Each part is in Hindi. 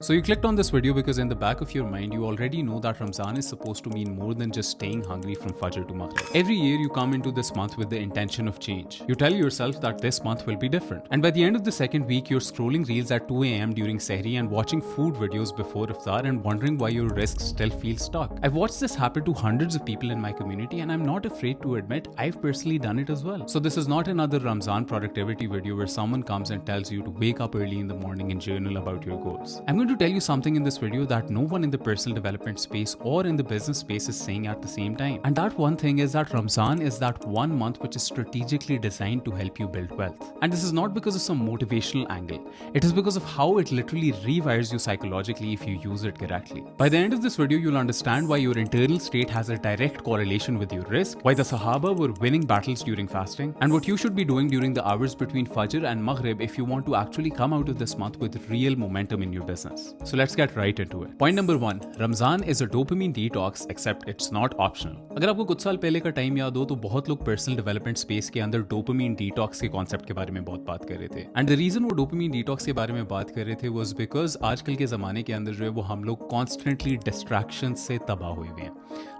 So you clicked on this video because in the back of your mind you already know that Ramzan is supposed to mean more than just staying hungry from Fajr to Maghrib. Every year you come into this month with the intention of change. You tell yourself that this month will be different. And by the end of the second week you're scrolling reels at 2 a.m. during Sehri and watching food videos before Iftar and wondering why your risks still feel stuck. I've watched this happen to hundreds of people in my community and I'm not afraid to admit I've personally done it as well. So this is not another Ramzan productivity video where someone comes and tells you to wake up early in the morning and journal about your goals. I'm going to tell you something in this video that no one in the personal development space or in the business space is saying at the same time. And that one thing is that Ramzan is that 1 month which is strategically designed to help you build wealth. And this is not because of some motivational angle. It is because of how it literally rewires you psychologically if you use it correctly. By the end of this video, you'll understand why your internal state has a direct correlation with your risk, why the Sahaba were winning battles during fasting, and what you should be doing during the hours between Fajr and Maghrib if you want to actually come out of this month with real momentum in your business. So let's get right into it. Point number 1, Ramzan is a dopamine detox except it's not optional. अगर आपको कुछ साल पहले का टाइम याद हो तो बहुत लोग पर्सनल डेवलपमेंट स्पेस के अंदर डोपामिन डिटॉक्स के कॉन्सेप्ट के बारे में बहुत बात कर रहे थे. एंड द रीजन वो डोपामिन डिटॉक्स के बारे में बात कर रहे थे वाज बिकॉज आजकल के ज़माने के अंदर जो है वो हम लोग कॉन्स्टेंटली डिस्ट्रैक्शन से तबाह हुए हुए हैं.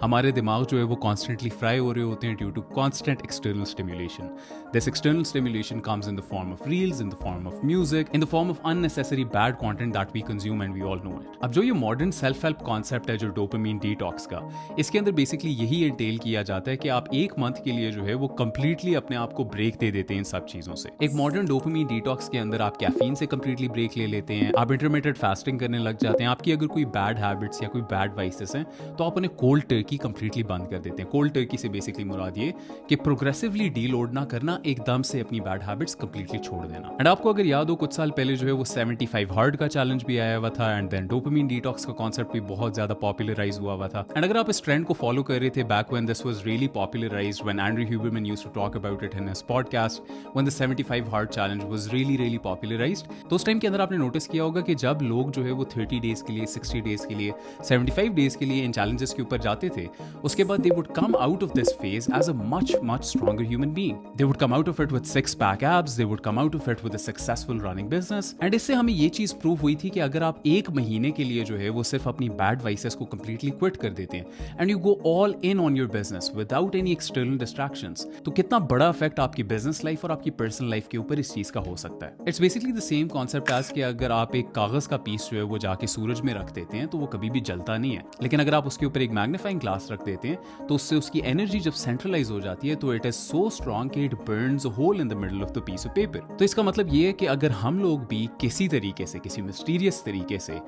हमारे दिमाग जो है वो कॉन्स्टेंटली फ्राई हो रहे होते हैं due to constant external stimulation. This external stimulation comes in the form of reels, in the form of music, in the form of unnecessary bad content that we consume and we all know it. अब जो ये मॉडर्न सेल्फ हेल्प कॉन्सेप्ट है जो डोपामिन डिटॉक्स का, इसके अंदर बेसिकली यही एंटेल किया जाता है कि आप एक मंथ के लिए जो है वो कंप्लीटली अपने आप को ब्रेक दे देते हैं इन सब चीजों से. एक मॉडर्न डोपामिन डिटॉक्स के अंदर आप कैफीन से कंप्लीटली ब्रेक ले लेते हैं, आप इंटरमिटेंट फास्टिंग करने लग जाते हैं. आपकी अगर कोई बैड हैबिट्स या कोई बैड वाइसेस हैं तो आप उन्हें कोल्ड टर्की कंप्लीटली बंद कर देते हैं. कोल्ड टर्की से बेसिकली मुराद ये कि प्रोग्रेसिवली डीलोड ना करना, एकदम से अपनी बैड हैबिट्स कंप्लीटली छोड़ देना. एंड आपको अगर याद हो कुछ साल पहले जो है वो 75 हार्ड का चैलेंज भी आया हुआ था एंड देन डोपामिन डिटॉक्स का कॉन्सेप्ट भी बहुत ज्यादा पॉपुलराइज हुआ था. एंड अगर आप इस ट्रेंड को फॉलो कर रहे थे back when this was really popularised, when Andrew Huberman used to talk about it in his podcast, when the 75 hard challenge was really popularised, तो उस टाइम के अंदर आपने नोटिस किया होगा कि जब लोग जो है वो 30 डेज के लिए, 60 डेज के लिए, 75 डेज के लिए इन चैलेंजेस के ऊपर जाते थे, उसके बाद they would come out of this phase as a much stronger human being. They would come out of it with 6-pack abs, they would come out of it with a successful running business. And इससे हमें ये चीज प्रूव हुई थी कि अगर आप एक महीने के लिए जो है वो सिर्फ अपनी बैड वाइसेस को कंप्लीटली क्विट कर देते हैं and you go all in on your business without any external distractions, तो कितना बड़ा इफेक्ट आपकी बिजनेस लाइफ और आपकी पर्सनल लाइफ के ऊपर इस चीज का हो सकता है. It's basically the same concept as कि अगर आप एक कागज का पीस जो है वो जाके सूरज में रख देते हैं तो वो कभी भी जलता नहीं है, लेकिन अगर आप उसके ऊपर एक मैग्नीफाइंग ग्लास रख देते हैं तो उससे उसकी एनर्जी जब सेंट्रलाइज हो जाती है तो इट इज सो स्ट्रॉन्ग कि it burns a hole in the middle of the piece of paper. तो इसका मतलब ये है कि अगर हम लोग भी किसी तरीके से, किसी मिस्टीरियस तरीके से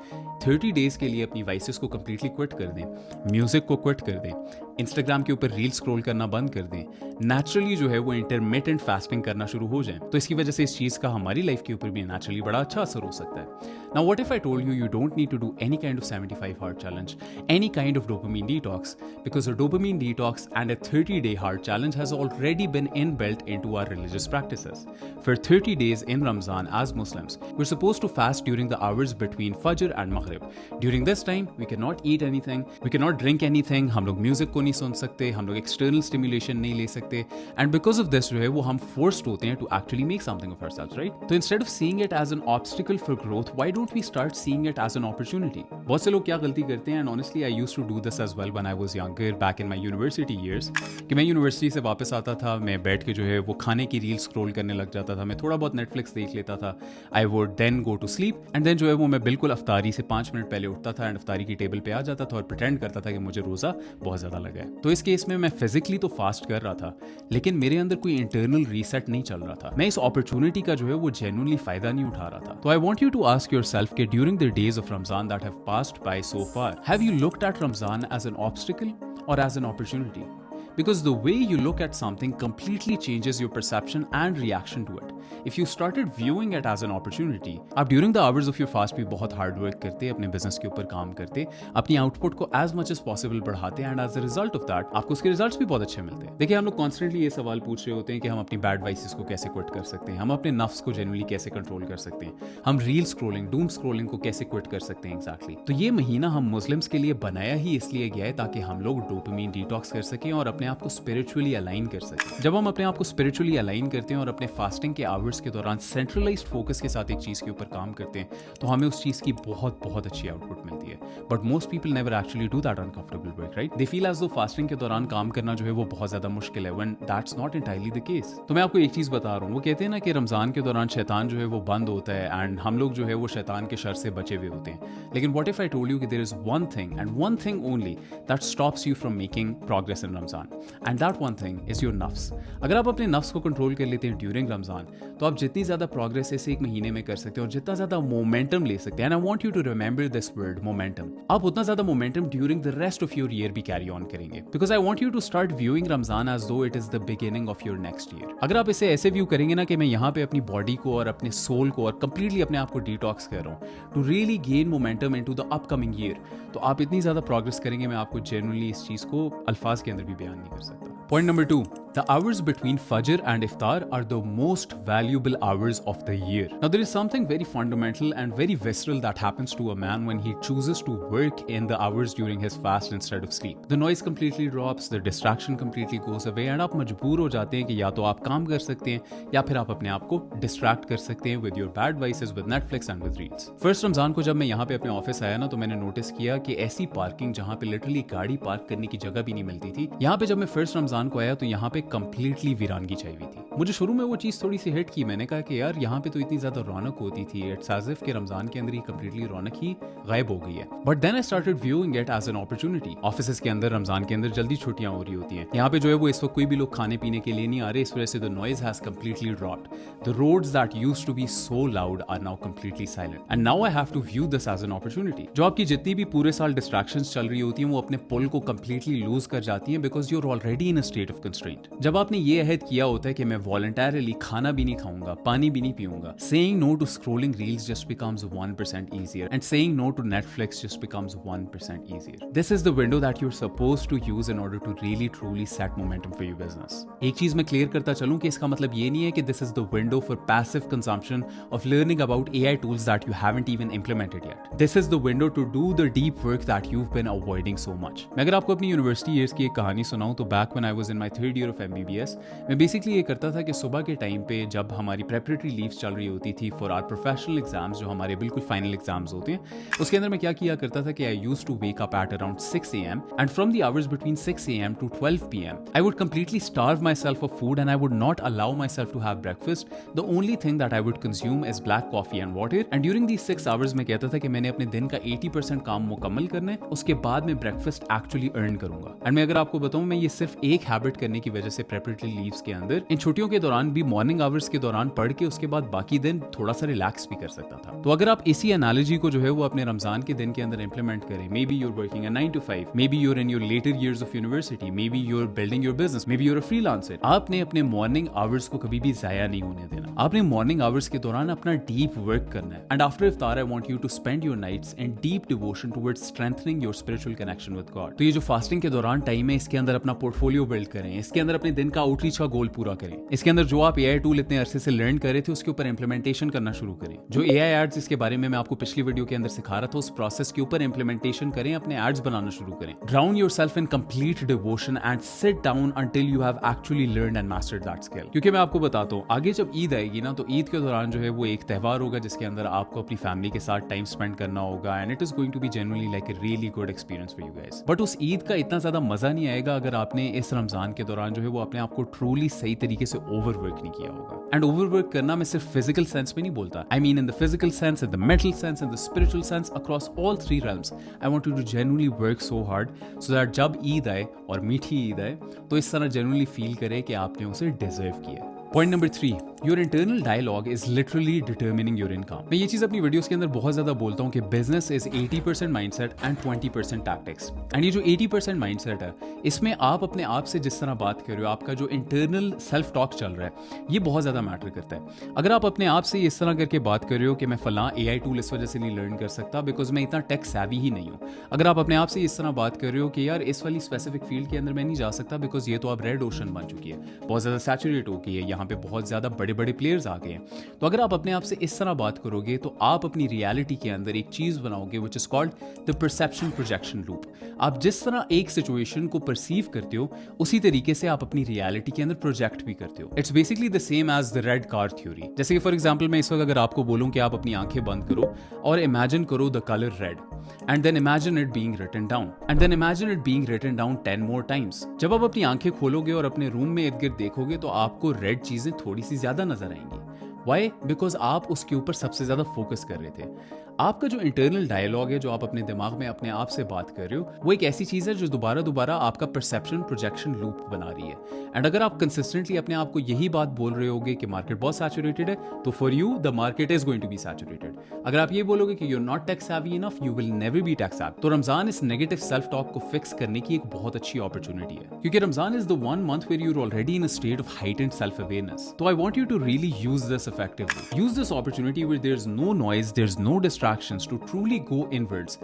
30 डेज के लिए अपनी वाइसेस को कंप्लीटली क्विट कर दें, म्यूजिक को क्विट कर दें, इंस्टाग्राम के ऊपर रील स्क्रॉल करना बंद कर दें, नेचुरली जो है वो इंटरमिटेंट फास्टिंग करना शुरू हो जाए, तो इसकी वजह से इस चीज का हमारी लाइफ के ऊपर भी नेचुरली बड़ा अच्छा असर हो सकता है. Now what if I told you don't need to do any kind of 75 hard challenge, any kind of dopamine detox, because a dopamine detox and a 30-day hard challenge has already been inbuilt into our religious practices. For 30 days in Ramzan as Muslims, we're supposed to fast during the hours between Fajr and Maghrib. During this time, we cannot eat anything, we cannot drink anything, हम लोग म्यूजिक को नहीं सुन सकते, हम लोग एक्सटर्नल स्टिमुलेशन नहीं ले सकते, and because of this जो है वो हम forced होते हैं to actually make something of ourselves, right? तो instead of seeing it as an obstacle for growth, why don't we start seeing it as an opportunity? बहुत से लोग क्या गलती करते हैं, and honestly I used to do this as well when I was younger, back in my university years, कि मैं यूनिवर्सिटी से वापस आता था, मैं बैठ के जो है वो खाने की रील स्क्रॉल करने लग जाता था, मैं थोड़ा बहुत नेटफ्लिक्स देख लेता था, I would then go to sleep and then जो है वो मैं बिल्कुल अफ्तारी से 5 मिनट पहले उठता था एंड अफ्तारी की टेबल पे आ जाता था और प्रिटेंड करता था कि मुझे रोज़ा बहुत ज़्यादा लगा है. तो इस केस में मैं फिजिकली तो फास्ट कर रहा था लेकिन मेरे अंदर कोई इंटरनल रीसेट नहीं चल रहा था. मैं इस अपॉर्चुनिटी का जो है वो जेन्युइनली फायदा नहीं उठा रहा था. तो I want you to ask your self कि during the days of Ramzan that have passed by so far, have you looked at Ramzan as an obstacle और as an opportunity? Because the way you look at something completely changes your perception and reaction to it. If you started viewing it as an opportunity, आप during the hours of your fast भी बहुत hard work करते, अपने business के ऊपर काम करते, अपनी output को as much as possible बढ़ाते and as a result of that आपको उसके results भी बहुत अच्छे मिलते हैं. देखिए हम लोग constantly ये सवाल पूछ रहे होते हैं कि हम अपनी bad vices को कैसे quit कर सकते हैं, हम अपने नफ्स को genuinely कैसे control कर सकते हैं, हम reel scrolling, doom scrolling को कैसे quit कर सकते हैं exactly. तो ये महीना हम Muslims के लिए बनाया ही इसलिए गया है ताकि हम लोग dopamine detox कर सकें और अपनी अपने आप को स्पिरिचुअली अलाइन कर सकें। जब हम अपने आप को स्पिरिचुअली अलाइन करते हैं और अपने फास्टिंग के आवर्स के दौरान सेंट्रलाइज्ड फोकस के साथ एक चीज़ के ऊपर काम करते हैं तो हमें उस चीज़ की बहुत बहुत अच्छी आउटपुट मिलती है। But most people never actually do that uncomfortable work, right? They feel as though fasting के दौरान काम करना जो है वो बहुत ज़्यादा मुश्किल है, when that's not entirely the case. तो मैं आपको एक चीज़ बता रहा हूँ, वो कहते हैं ना कि रमज़ान के दौरान शैतान जो है वो बंद होता है एंड हम लोग जो है वो शैतान के शर से बचे हुए होते हैं। लेकिन what if I told you कि there is one thing and one thing only that stops you from making progress in Ramzan, and that one thing is your नफ्स। अगर आप अपने नफ्स को कंट्रोल कर लेते हैं ड्यूरिंग रमज़ान तो आप जितनी ज़्यादा प्रोग्रेस इस एक महीने में कर सकते हैं और जितना ज़्यादा मोमेंटम ले सकते हैं, and I want you to remember this word momentum, आप उतना ज़्यादा momentum during the rest of your year भी कैरी ऑन करेंगे। Because I want you to start viewing Ramzan as though it is the beginning of your next year. अगर आप इसे ऐसे व्यू करेंगे ना कि मैं यहाँ पे अपनी बॉडी को और अपने सोल को और कंप्लीटली अपने आप को डिटॉक्स कर रहा हूँ to really gain momentum into the upcoming year, तो आप इतनी ज़्यादा प्रोग्रेस करेंगे, मैं आपको जेन्युइनली इस चीज़ को अल्फाज के अंदर भी बयान नहीं कर सकता। Point number 2, the hours between Fajr and Iftar are the most valuable hours of the year. Now there is something very fundamental and very visceral that happens to a man when he chooses to work in the hours during his fast instead of sleep. The noise completely drops, the distraction completely goes away and आप मजबूर हो जाते हैं कि या तो आप काम कर सकते हैं या फिर आप अपने आप को distract कर सकते हैं with your bad vices, with Netflix and with reels. First Ramzan को जब मैं यहाँ पे अपने ऑफिस आया ना तो मैंने नोटिस किया कि ऐसी पार्किंग जहाँ पे लिटरली गाड़ी पार्क करने की जगह भी नहीं मिलती थी, यहाँ पे जब मैं फर्स्ट रमज़ान को आया तो यहाँ पे कंप्लीटली वीरानगी छाई हुई थी। मुझे शुरू में वो चीज़ थोड़ी सी हिट की, मैंने कहा कि यार यहाँ पे तो इतनी ज़्यादा रौनक होती थी, इट्स एज़ इफ कि रमज़ान के अंदर ही कंप्लीटली रौनक ही गायब हो गई है। But then I started viewing it as an opportunity. Offices के अंदर रमज़ान के अंदर जल्दी छुट्टियाँ हो रही होती हैं, यहाँ पे जो है वो इस वक्त कोई भी लोग खाने पीने के लिए नहीं आ रहे, इस वजह से the noise has completely dropped. The roads that used to be so loud are now completely silent and now I have to view this as an opportunity. जो आपकी जितनी भी पूरे साल डिस्ट्रैक्शंस चल रही होती हैं वो अपने पुल को कंप्लीटली लूज कर जाती हैं because you are already in a state of constraint. जब आपने ये अहद किया होता है कि मैं वॉलंटरली खाना भी नहीं खाऊंगा, पानी भी नहीं पीऊंगा, saying no to scrolling reels just becomes 1% easier and saying no to Netflix just becomes 1% easier. This is the window that you're supposed to use in order to really truly set momentum for your business. एक चीज मैं क्लियर करता चलूं कि इसका मतलब ये नहीं है कि this is the window for passive consumption of learning about AI tools that you haven't even implemented yet. This is the window to do the deep work that you've been avoiding so much. मैं अगर आपको अपनी यूनिवर्सिटी ईयर्स की एक कहानी सुनाऊं तो back when I was in my 3rd year of MBBS मैं बेसिकली ये करता था कि सुबह के टाइम पे जब हमारी प्रेपरेटरी लीव्स चल रही होती थी फॉर आवर प्रोफेशनल एग्जाम्स, जो हमारे बिल्कुल फाइनल एग्जाम्स होते हैं, उसके अंदर मैं क्या किया करता था कि I used to wake up at around 6 AM and from the hours between 6 AM to 12 PM I would completely starve myself of food and I would not allow myself to have breakfast. The only thing that I would consume is black coffee and water and during these 6 hours में कहता था कि मैंने अपने दिन का 80% काम मुकम्मल करना है, उसके बाद मैं ब्रेकफास्ट एक्चुअली अर्न करूंगा। एंड मैं अगर आपको बताऊं, मैं ये सिर्फ एक हैबिट करने की वजह से प्रेपरेटरी लीव्स के अंदर इन छुट्टियों के दौरान भी मॉर्निंग आवर्स के दौरान पढ़ के उसके बाद बाकी दिन थोड़ा सा रिलैक्स भी कर सकता था। तो अगर आप इसी एनालॉजी को जो है वो अपने रमजान के दिन के अंदर इंप्लीमेंट करें, maybe you're working 9 to 5, maybe you're in your later years of university, maybe you're building your business, maybe you're a freelancer, आपने अपने मॉर्निंग आवर्स को कभी भी जाया नहीं होने देना। आपने मॉर्निंग आवर्स के दौरान अपना डीप वर्क करना है एंड आफ्टर इफ्तार I want you to spend your nights in deep devotion towards strengthening your spiritual connection with God. तो ये जो फास्टिंग के दौरान टाइम है, इसके अंदर अपना पोर्टफोलियो बिल्ड करें, इसके अंदर अपने दिन का आउटरीच का गोल पूरा करें, इसके अंदर जो आप एआई टूल इतने अरसे से लर्न कर रहे थे उसके ऊपर इंप्लीमेंटेशन करना शुरू करें। जो एआई एड्स जिसके बारे में मैं आपको पिछली वीडियो के अंदर सिखा रहा था, उस प्रोसेस के ऊपर इंप्लीमेंटेशन करें, अपने एड्स बनाना शुरू करें। Ground yourself in complete devotion and sit down until you have actually learned and mastered that skill. क्योंकि मैं आपको बताता हूँ, आगे जब ईद आएगी ना, तो ईद के दौरान जो है वो एक त्यौहार होगा जिसके अंदर आपको अपनी फैमिली के साथ टाइम स्पेंड करना होगा and it is going to be genuinely like a really good experience for you guys. But उस ईद का इतना ज्यादा मजा नहीं आएगा अगर आपने इस रमजान के दौरान जो है वो अपने आप को ट्रूली सही तरीके से ओवरवर्क नहीं किया होगा। एंड ओवरवर्क करना मैं सिर्फ फिजिकल सेंस में नहीं बोलता, I mean in the physical sense, in the mental sense, in the spiritual sense, across all 3 realms। I want you to genuinely work so hard so that जब ईद आए और मीठी ईद आए तो इस तरह जेन्युइनली फील करे कि आपने उसे डिजर्व किया। Point number 3, your internal dialogue is literally determining your income. मैं ये चीज अपनी वीडियोस के अंदर बहुत ज्यादा बोलता हूँ कि business is 80% mindset and 20% tactics. And ये जो 80% माइंडसेट है, इसमें आप अपने आप से जिस तरह बात कर रहे हो, आपका जो इंटरनल सेल्फ टॉक चल रहा है, ये बहुत ज्यादा मैटर करता है। अगर आप अपने आप से इस तरह करके बात कर रहे हो कि मैं फलां एआई टूल इस वजह से नहीं लर्न कर सकता बिकॉज मैं इतना टेक सैवी ही नहीं हूँ, अगर आप अपने आप से इस तरह बात कर रहे हो कि यार इस वाली स्पेसिफिक फील्ड के अंदर मैं नहीं जा सकता बिकॉज ये तो अब रेड ओशन बन चुकी है, बहुत ज्यादा सैचुरेट हो गई है, यहाँ जहाँ पे बहुत ज़्यादा बड़े बड़े प्लेयर्स आ गए हैं। तो अगर आप अपने आप से इस तरह बात करोगे तो आप अपनी रियलिटी के अंदर एक चीज़ बनाओगे which is called the perception projection loop. आप जिस तरह एक सिचुएशन को परसीव करते हो उसी तरीके से आप अपनी रियलिटी के अंदर प्रोजेक्ट भी करते हो। It's basically the same as the red car theory. जैसे कि फॉर एग्जाम्पल मैं इस वक्त अगर आपको बोलूँ कि आप अपनी आंखें बंद करो और इमेजिन करो the colour red and then imagine it being written down and then imagine it being written down 10 more times। जब आप अपनी आंखें खोलोगे और अपने रूम में इर्द गिर्द देखोगे तो आपको रेड चीजें थोड़ी सी ज्यादा नजर आएंगी। Why? Because आप उसके ऊपर सबसे ज्यादा फोकस कर रहे थे। आपका जो इंटरनल डायलॉग है, जो आप अपने दिमाग में अपने आप से बात कर रहे हो, वो एक ऐसी चीज है जो दोबारा दोबारा आपका परसेप्शन प्रोजेक्शन लूप बना रही है। एंड अगर आप कंसिस्टेंटली अपने आप को यही बात बोल रहे होगे कि मार्केट बहुत सैचुरेटेड है, तो for you the market is going to be saturated. अगर आप ये बोलोगे कि you are not tech savvy enough, you will never be tech savvy. तो रमजान इस नेगेटिव सेल्फ टॉक को फिक्स करने की एक बहुत अच्छी अपॉर्चुनिटी है, क्योंकि Ramzan is the one month where you are already in a state of heightened self awareness. तो I want you to really use this effectively. Use this opportunity where there is no noise, there is no distractions to truly go inwards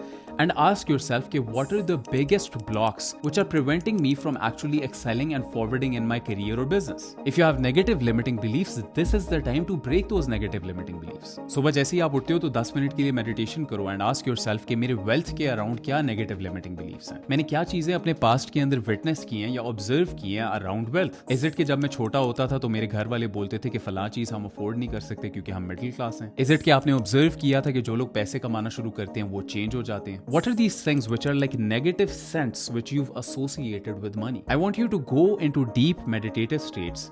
and ask yourself कि what are the biggest blocks which are preventing me from actually excelling and forwarding in my career or business. If you have negative limiting beliefs, this is the time to break those negative limiting beliefs. सुबह जैसे ही आप उठते हो तो 10 मिनट के लिए मेडिटेशन करो and ask yourself कि मेरे wealth के अराउंड क्या negative limiting beliefs हैं। मैंने क्या चीजें अपने पास्ट के अंदर विटनेस की हैं या ऑब्जर्व की हैं अराउंड वेल्थ। इज इट कि जब मैं छोटा होता था तो मेरे घर वाले बोलते थे कि फलां चीज हम अफोर्ड नहीं कर सकते क्योंकि हम मिडिल क्लास हैं। इज इट कि आपने ऑब्जर्व किया था कि जो लोग पैसे कमाना शुरू करते हैं वो चेंज हो जाते हैं। What are these things which are like negative scents which you've associated with money? I want you to go into deep meditative states,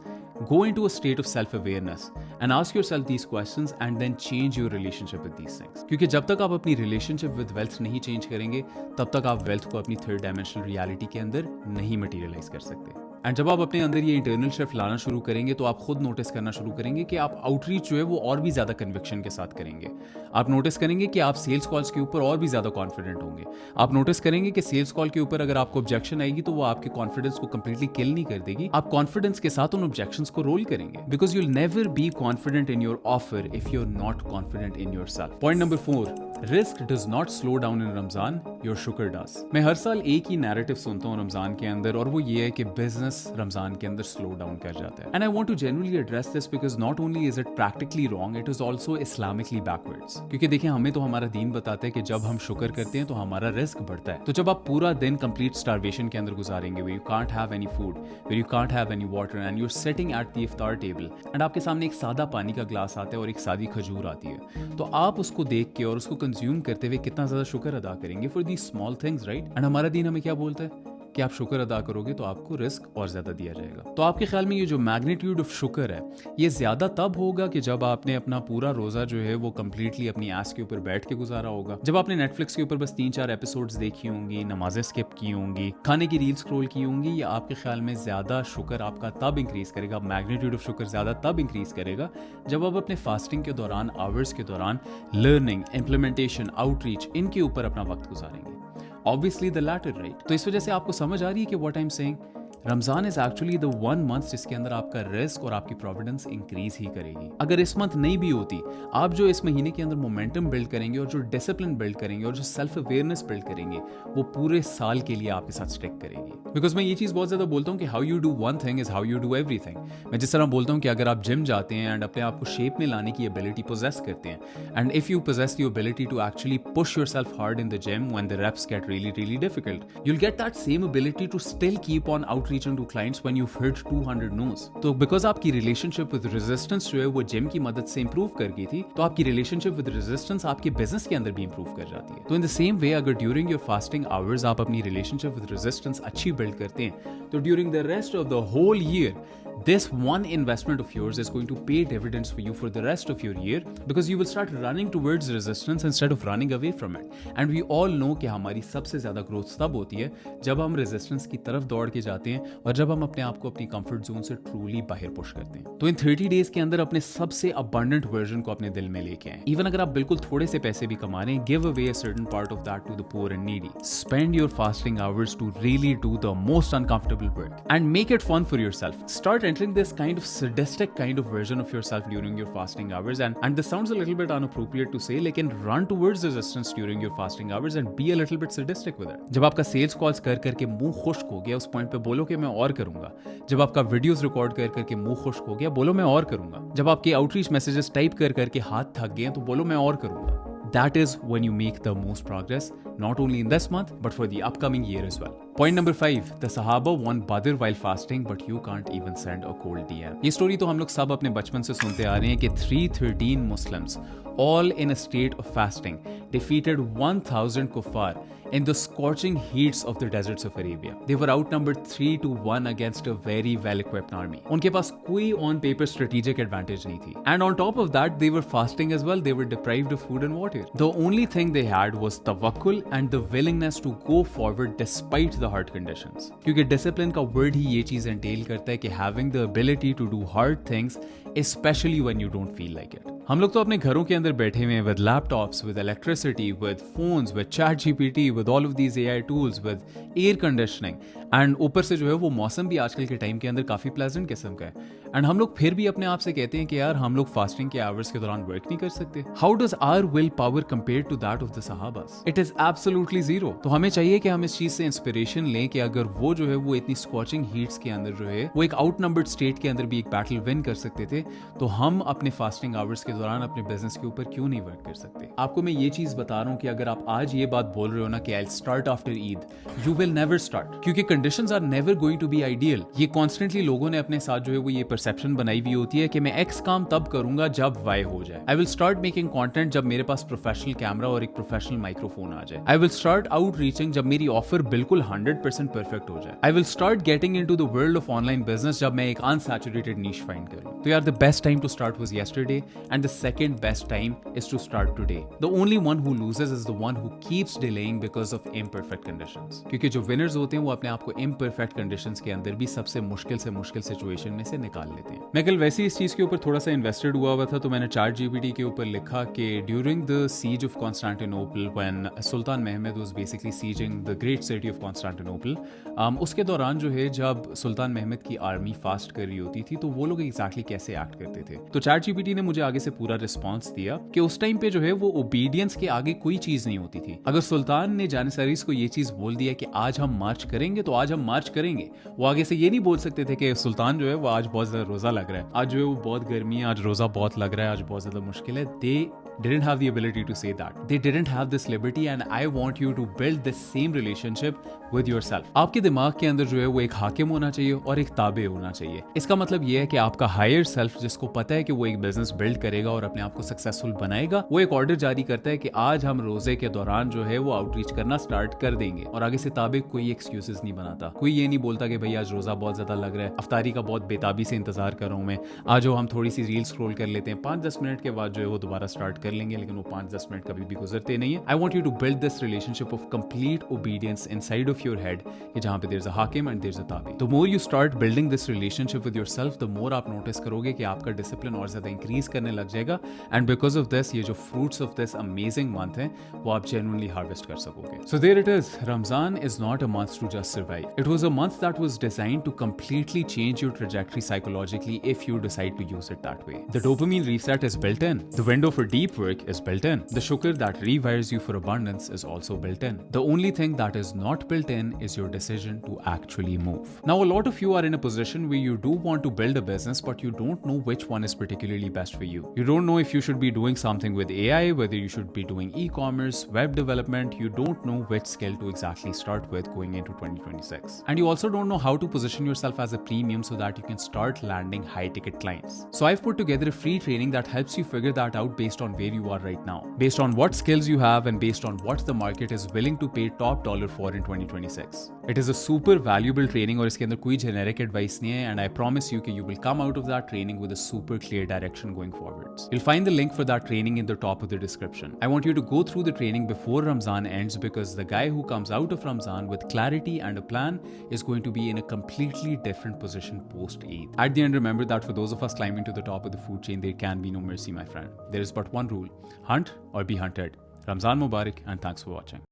go into a state of self-awareness and ask yourself these questions and then change your relationship with these things. क्योंकि जब तक आप अपनी relationship with wealth नहीं change करेंगे तब तक आप wealth को अपनी third dimensional reality के अंदर नहीं materialize कर सकते। एंड जब आप अपने अंदर ये इंटरनल शिफ्ट लाना शुरू करेंगे तो आप खुद नोटिस करना शुरू करेंगे कि आप आउटरीच जो है वो और भी ज़्यादा कन्विक्शन के साथ करेंगे। आप नोटिस करेंगे कि आप सेल्स कॉल्स के ऊपर और भी ज़्यादा कॉन्फिडेंट होंगे। आप नोटिस करेंगे कि सेल्स कॉल के ऊपर अगर आपको ऑब्जेक्शन आएगी तो वो आपके कॉन्फिडेंस को कंप्लीटली किल नहीं कर देगी। आप कॉन्फिडेंस के साथ उन ऑब्जेक्शंस को रोल करेंगे, because you'll never be confident in your offer if you are not confident in yourself. Point number 4, rizq does not slow down in Ramzan, your shukr does. मैं हर साल एक ही नैरेटिव सुनता हूँ रमजान के अंदर, और वो ये है कि बिजनेस रमजान के अंदर स्लो डाउन कर जाता है। And I want to genuinely address this because not only is it practically wrong, it is also Islamically backwards. क्योंकि देखिए, हमें तो हमारा दीन बताता है कि जब हम शुक्र करते हैं तो हमारा रिस्क बढ़ता है। तो जब आप पूरा दिन कंप्लीट स्टारवेशन के अंदर गुजारेंगे, where you can't have any food, where you can't have any water, and you're sitting at the iftar table, and आपके सामने एक सादा पानी का ग्लास आता है और एक सादी खजूर आती है, तो आप उसको देख के और उसको कंज्यूम करते हुए कितना ज्यादा शुक्र अदा करेंगे for the small things, right? And हमारा दीन हमें क्या बोलता है कि आप शुक्र अदा करोगे तो आपको रिस्क और ज्यादा दिया जाएगा। तो आपके ख्याल में ये जो मैग्नीट्यूड ऑफ शुक्र है, ये ज्यादा तब होगा कि जब आपने अपना पूरा रोजा जो है वो कंप्लीटली अपनी आस के ऊपर बैठ के गुजारा होगा, जब आपने नेटफ्लिक्स के ऊपर बस 3-4 एपिसोड्स देखी होंगी, नमाजें स्किप की होंगी, खाने की रील स्क्रॉल की होंगी, या आपके ख्याल में ज्यादा शुक्र आपका तब इंक्रीज करेगा, मैग्नीट्यूड ऑफ शुक्र ज्यादा तब इंक्रीज करेगा जब आप अपने फास्टिंग के दौरान, आवर्स के दौरान लर्निंग, इंप्लीमेंटेशन, आउटरीच, इनके ऊपर अपना वक्त गुजारेंगे? Obviously the latter, right? तो इस वजह से आपको समझ आ रही है कि what I'm saying? Ramzan is actually the one month जिसके अंदर आपका रिस्क और आपकी प्रोविडेंस इंक्रीज ही करेगी। अगर इस मंथ नहीं भी होती, आप जो इस महीने के अंदर मोमेंटम बिल्ड करेंगे और जो डिसिप्लिन बिल्ड करेंगे और जो सेल्फ अवेयरनेस बिल्ड करेंगे, वो पूरे साल के लिए आपके साथ स्टिक करेगी। बिकॉज मैं ये चीज़ बहुत ज़्यादा बोलता हूँ कि how you do one thing is how you do everything. मैं जिस तरह बोलता हूँ कि अगर आप जिम जाते हैं एंड अपने आप को शेप में लाने की एबिलिटी पोजेस करते हैं, and if you possess the ability to actually push yourself hard in the gym when the reps get really difficult, you'll get that same ability to still keep on outreaching to clients when you've hit 200 no's. तो बिकॉज आपकी रिलेशनशिप विद रेजिस्टेंस जो है वो जिम की मदद से इंप्रूव कर गई थी, तो आपकी रिलेशनशिप विद रेजिस्टेंस आपके बिजनेस के अंदर भी इंप्रूव कर जाती है। तो इन द सेम वे, अगर ड्यूरिंग योर फास्टिंग आवर्स आप अपनी रिलेशनशिप विद रेजिस्टेंस अच्छी बिल्ड करते हैं, तो during the rest of the whole year this one investment of yours is going to pay dividends for you for the rest of your year, because you will start running towards resistance instead of running away from it. And we all know कि हमारी सबसे ज्यादा ग्रोथ तब होती है जब हम रेजिस्टेंस की तरफ दौड़ के जाते हैं और जब हम अपने आप को अपनी कंफर्ट जोन से ट्रूली बाहर पुश करते हैं। तो इन 30 डेज के अंदर अपने सबसे अबंडेंट वर्जन को अपने दिल में लेके आए। इवन अगर आप बिल्कुल थोड़े से पैसे भी कमा रहे हैं, give away a certain part of that to the poor and needy. Spend your fasting hours to really do the most uncomfortable work and make it fun for yourself. Start entering this kind of sadistic kind of version of yourself during your fasting hours, and this sounds a little bit inappropriate to say, लेकिन run towards resistance during your fasting hours and be a little bit sadistic with it. जब आपका सेल्स कॉल्स कर करके मुंह खुश्क हो गया, उस पॉइंट पे बोलो कि मैं और करूंगा. जब आपका वीडियोस रिकॉर्ड कर करके मुंह खुश्क हो गया, बोलो मैं और करूंगा. जब आपके आउटरीच मैसेजेस टाइप कर करके हाथ थक गए तो बोलो मैं और करूंगा. That is when you make the most progress, not only in this month, but for the upcoming year as well. Point number 5. The Sahaba won Badr while fasting, but you can't even send a cold DM. ये स्टोरी तो हम लोग सब अपने बचपन से सुनते आ रहे हैं कि 313 Muslims, all in a state of fasting, defeated 1000 kuffar in the scorching heats of the deserts of Arabia. They were outnumbered 3-1 against a very well-equipped army. उनके पास कोई on paper strategic advantage नहीं थी. And on top of that, they were fasting as well. They were deprived of food and water. The only thing they had was tawakkul and the willingness to go forward despite the hard conditions. क्योंकि discipline का word ही ये चीज़ entail करता है कि having the ability to do hard things, especially when you don't feel like it. हम लोग तो अपने घरों के अंदर बैठे हुए हैं with laptops, with electricity, with phones, with ChatGPT, with all of these AI tools, with air conditioning, and ऊपर से जो है वो मौसम भी आजकल के टाइम के अंदर काफ़ी प्लेजेंट किस्म का है. एंड हम लोग फिर भी अपने आप से कहते हैं कि यार हम लोग फास्टिंग के आवर्स के दौरान वर्क नहीं कर सकते. How does our will power compare to that of the सहाबास? It is absolutely zero. तो हमें चाहिए कि हम इस चीज से इंस्पिरेशन लें कि अगर वो जो है वो इतनी स्कॉचिंग हीट्स के अंदर जो है वो एक आउटनंबर्ड स्टेट के अंदर भी एक बैटल विन कर सकते थे, तो हम अपने फास्टिंग आवर्स के दौरान अपने बिजनेस के ऊपर क्यों नहीं वर्क कर सकते? आपको मैं ये चीज बता रहा हूँ कि अगर आप आज ये बात बोल रहे हो ना कि I start after Eid, you will never start, क्योंकि conditions are never going to be ideal. ये कॉन्स्टेंटली लोगों ने अपने साथ जो है वो ये परसेप्शन बनाई हुई होती है कि मैं एक्स काम तब करूंगा जब वाई हो जाए. I will start making content जब मेरे पास प्रोफेशनल कैमरा और एक प्रोफेशनल माइक्रोफोन आ जाए. I will start out reaching जब मेरी ऑफर बिल्कुल 100% परफेक्ट हो जाए. I will start getting into the world of online business जब मैं एक अनसैचुरेटेड नीश फाइंड करूं. तो यार the best time to start was yesterday and the second best time is to start today. The only one who loses is the one who keeps delaying because of imperfect conditions. क्योंकि जो विनर्स होते हैं वो अपने आप को इम्परफेक्ट कंडीशंस के अंदर भी सबसे मुश्किल सिचुएशन में से निकाल लेते हैं. मैं कल वैसे इस चीज के ऊपर थोड़ा सा इन्वेस्टेड हुआ था, तो मैंने ChatGPT के ऊपर लिखा कि during the siege of Constantinople when sultan Mahmud was basically seizing the great city of Constantinople, उसके दौरान जो है जब सुल्तान महमूद की आर्मी फास्ट कर रही होती थी तो वो लोग एग्जैक्टली कैसे एक्ट करते थे. तो ChatGPT ने मुझे आगे से पूरा रिस्पॉन्स दिया कि उस टाइम पे जो है वो ओबीडियंस के आगे कोई चीज नहीं होती थी. अगर सुल्तान ने जानिसारीज को ये चीज बोल दिया कि आज हम मार्च करेंगे तो आज हम मार्च करेंगे. वो आगे से ये नहीं बोल सकते थे कि सुल्तान जो है वो आज बहुत ज्यादा रोजा लग रहा है, आज जो है वो बहुत गर्मी है, आज रोजा बहुत लग रहा है, आज बहुत ज्यादा मुश्किल है. दे didn't have the ability to say that. They didn't have this liberty, and I want you to build this same relationship with yourself. आपके दिमाग के अंदर जो है वो एक हाकिम होना चाहिए और एक ताबे होना चाहिए. इसका मतलब ये है कि आपका हायर सेल्फ जिसको पता है कि वो एक बिजनेस बिल्ड करेगा और अपने आप को सक्सेसफुल बनाएगा, वो एक ऑर्डर जारी करता है कि आज हम रोजे के दौरान जो है वो आउटरीच करना स्टार्ट कर देंगे. और आगे से ताबे कोई एक्सक्यूजेस नहीं बनाता. कोई ये नहीं बोलता कि भाई आज रोजा बहुत ज्यादा लग रहा है, अफ्तारी का बहुत बेताबी से इंतजार कर रहा हूँ मैं, आज हम थोड़ी सी रील स्क्रॉल कर लेते हैं, 5-10 मिनट के बाद जो है वो दोबारा स्टार्ट कर लेंगे, लेकिन वो 5-10 मिनट कभी भी गुजरते नहीं है. I want you to build this relationship of complete obedience inside of your head, जहां पे देयर इज अ हाकिम एंड देयर इज अ ताबी. The more you start building this relationship with yourself, the more आप नोटिस करोगे कि आपका डिसिप्लिन और ज्यादा इंक्रीज करने लग जाएगा. एंड बिकॉज ऑफ दिस, ये जो fruits of this amazing month है वो आप जेन्युइनली हार्वेस्ट कर सकोगे. So there it is. Ramzan is not a month to just survive. It was a month that was designed to completely change your trajectory psychologically if you decide to use it that way. The dopamine reset is built in. The window for deep work is built in. The shukr that rewires you for abundance is also built in. The only thing that is not built in is your decision to actually move. Now, a lot of you are in a position where you do want to build a business, but you don't know which one is particularly best for you. You don't know if you should be doing something with AI, whether you should be doing e-commerce, web development. You don't know which skill to exactly start with going into 2026. And you also don't know how to position yourself as a premium so that you can start landing high ticket clients. So I've put together a free training that helps you figure that out based on where you are right now, based on what skills you have and based on what the market is willing to pay top dollar for in 2026. It is a super valuable training और इसके अंदर कोई generic advice नहीं है, and I promise you कि you will come out of that training with a super clear direction going forwards. You'll find the link for that training in the top of the description. I want you to go through the training before Ramzan ends, because the guy who comes out of Ramzan with clarity and a plan is going to be in a completely different position post-Eid. At the end, remember that for those of us climbing to the top of the food chain, there can be no mercy, my friend. There is but one rule: hunt or be hunted. Ramzan Mubarak, and thanks for watching.